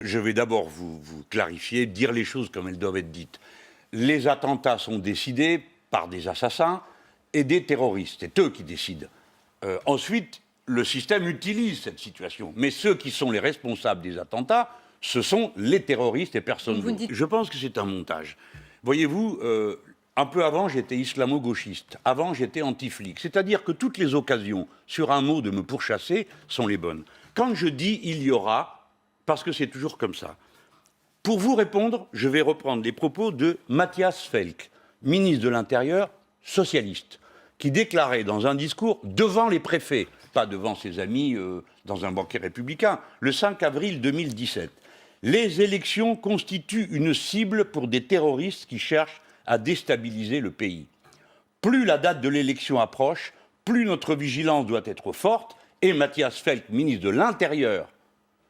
je vais d'abord vous clarifier, dire les choses comme elles doivent être dites. Les attentats sont décidés par des assassins et des terroristes. C'est eux qui décident. Ensuite, le système utilise cette situation. Mais ceux qui sont les responsables des attentats, ce sont les terroristes et personne d'autre. Je pense que c'est un montage. Voyez-vous, un peu avant, j'étais islamo-gauchiste. Avant, j'étais anti-flic. C'est-à-dire que toutes les occasions, sur un mot, de me pourchasser, sont les bonnes. Quand je dis « il y aura », parce que c'est toujours comme ça. Pour vous répondre, je vais reprendre les propos de Matthias Felk, ministre de l'Intérieur socialiste, qui déclarait dans un discours devant les préfets, pas devant ses amis dans un banquet républicain, le 5 avril 2017. Les élections constituent une cible pour des terroristes qui cherchent à déstabiliser le pays. Plus la date de l'élection approche, plus notre vigilance doit être forte. Et Matthias Felk, ministre de l'Intérieur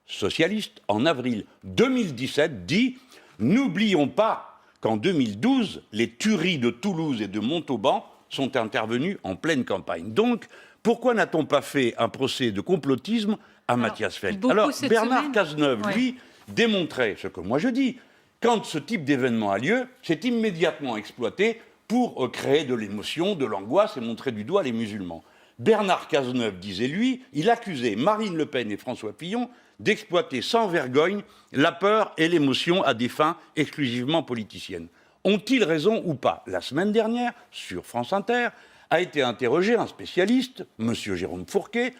socialiste, en avril 2017, dit « N'oublions pas qu'en 2012, les tueries de Toulouse et de Montauban sont intervenues en pleine campagne. » Donc, pourquoi n'a-t-on pas fait un procès de complotisme à Matthias Felk? Alors, Bernard Cazeneuve, lui, démontrait ce que moi je dis. Quand ce type d'événement a lieu, c'est immédiatement exploité pour créer de l'émotion, de l'angoisse et montrer du doigt les musulmans. Bernard Cazeneuve disait, lui, il accusait Marine Le Pen et François Fillon d'exploiter sans vergogne la peur et l'émotion à des fins exclusivement politiciennes. Ont-ils raison ou pas? La semaine dernière, sur France Inter, a été interrogé un spécialiste, M. Jérôme Fourquet,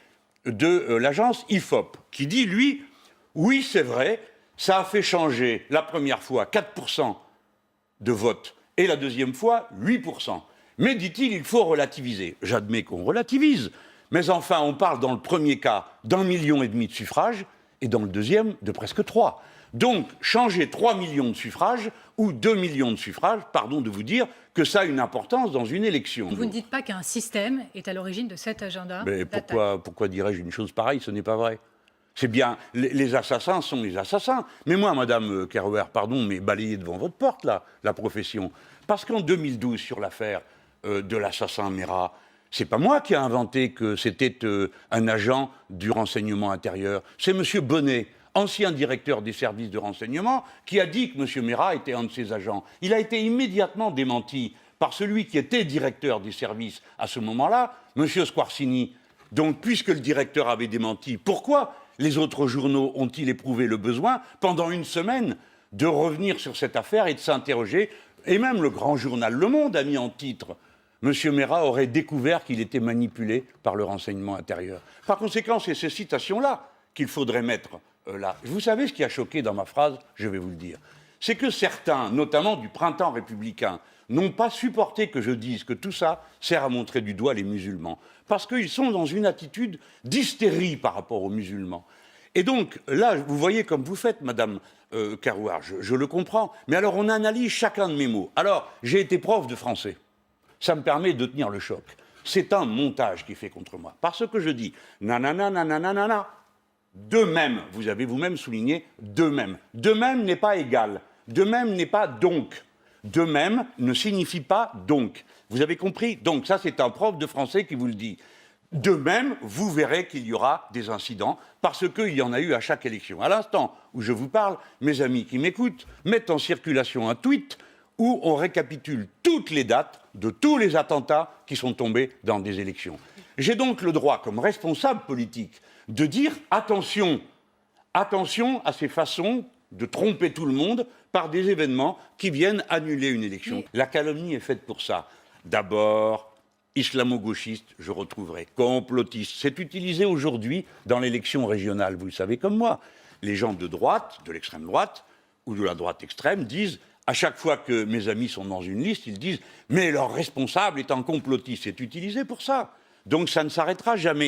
de l'agence IFOP, qui dit, lui, oui, c'est vrai, ça a fait changer la première fois 4% de vote et la deuxième fois 8%. Mais, dit-il, il faut relativiser. J'admets qu'on relativise, mais enfin, on parle dans le premier cas d'1,5 million de suffrages et dans le deuxième de presque 3. Donc, changer 3 millions de suffrages ou 2 millions de suffrages, pardon de vous dire que ça a une importance dans une élection. Vous ne dites pas qu'un système est à l'origine de cet agenda d'attaque. Pourquoi dirais-je une chose pareille? Ce n'est pas vrai. C'est bien, les assassins sont les assassins. Mais moi, Madame Kerouer, pardon, mais balayez devant votre porte, là, la profession. Parce qu'en 2012, sur l'affaire de l'assassin Mera, c'est pas moi qui ai inventé que c'était un agent du renseignement intérieur. C'est M. Bonnet, ancien directeur des services de renseignement, qui a dit que M. Mera était un de ses agents. Il a été immédiatement démenti par celui qui était directeur des services à ce moment-là, M. Squarcini. Donc, puisque le directeur avait démenti, pourquoi les autres journaux ont-ils éprouvé le besoin, pendant une semaine, de revenir sur cette affaire et de s'interroger? Et même le grand journal Le Monde a mis en titre « M. Mera aurait découvert qu'il était manipulé par le renseignement intérieur ». Par conséquent, c'est ces citations-là qu'il faudrait mettre là. Vous savez ce qui a choqué dans ma phrase? Je vais vous le dire. C'est que certains, notamment du printemps républicain, n'ont pas supporté que je dise que tout ça sert à montrer du doigt les musulmans. Parce qu'ils sont dans une attitude d'hystérie par rapport aux musulmans. Et donc, là, vous voyez comme vous faites, Madame Kerouer, je le comprends. Mais alors, on analyse chacun de mes mots. Alors, j'ai été prof de français. Ça me permet de tenir le choc. C'est un montage qui est fait contre moi. Parce que je dis nanana, nanana, nanana. De même, vous avez vous-même souligné de même. De même n'est pas égal. De même n'est pas donc. De même ne signifie pas donc. Vous avez compris? Donc ça, c'est un prof de français qui vous le dit. De même, vous verrez qu'il y aura des incidents, parce qu'il y en a eu à chaque élection. À l'instant où je vous parle, mes amis qui m'écoutent mettent en circulation un tweet où on récapitule toutes les dates de tous les attentats qui sont tombés dans des élections. J'ai donc le droit, comme responsable politique, de dire attention, attention à ces façons de tromper tout le monde par des événements qui viennent annuler une élection. La calomnie est faite pour ça. D'abord, islamo-gauchiste, je retrouverai complotiste. C'est utilisé aujourd'hui dans l'élection régionale, vous le savez comme moi. Les gens de droite, de l'extrême droite, ou de la droite extrême disent, à chaque fois que mes amis sont dans une liste, ils disent « mais leur responsable est un complotiste ». C'est utilisé pour ça. Donc ça ne s'arrêtera jamais.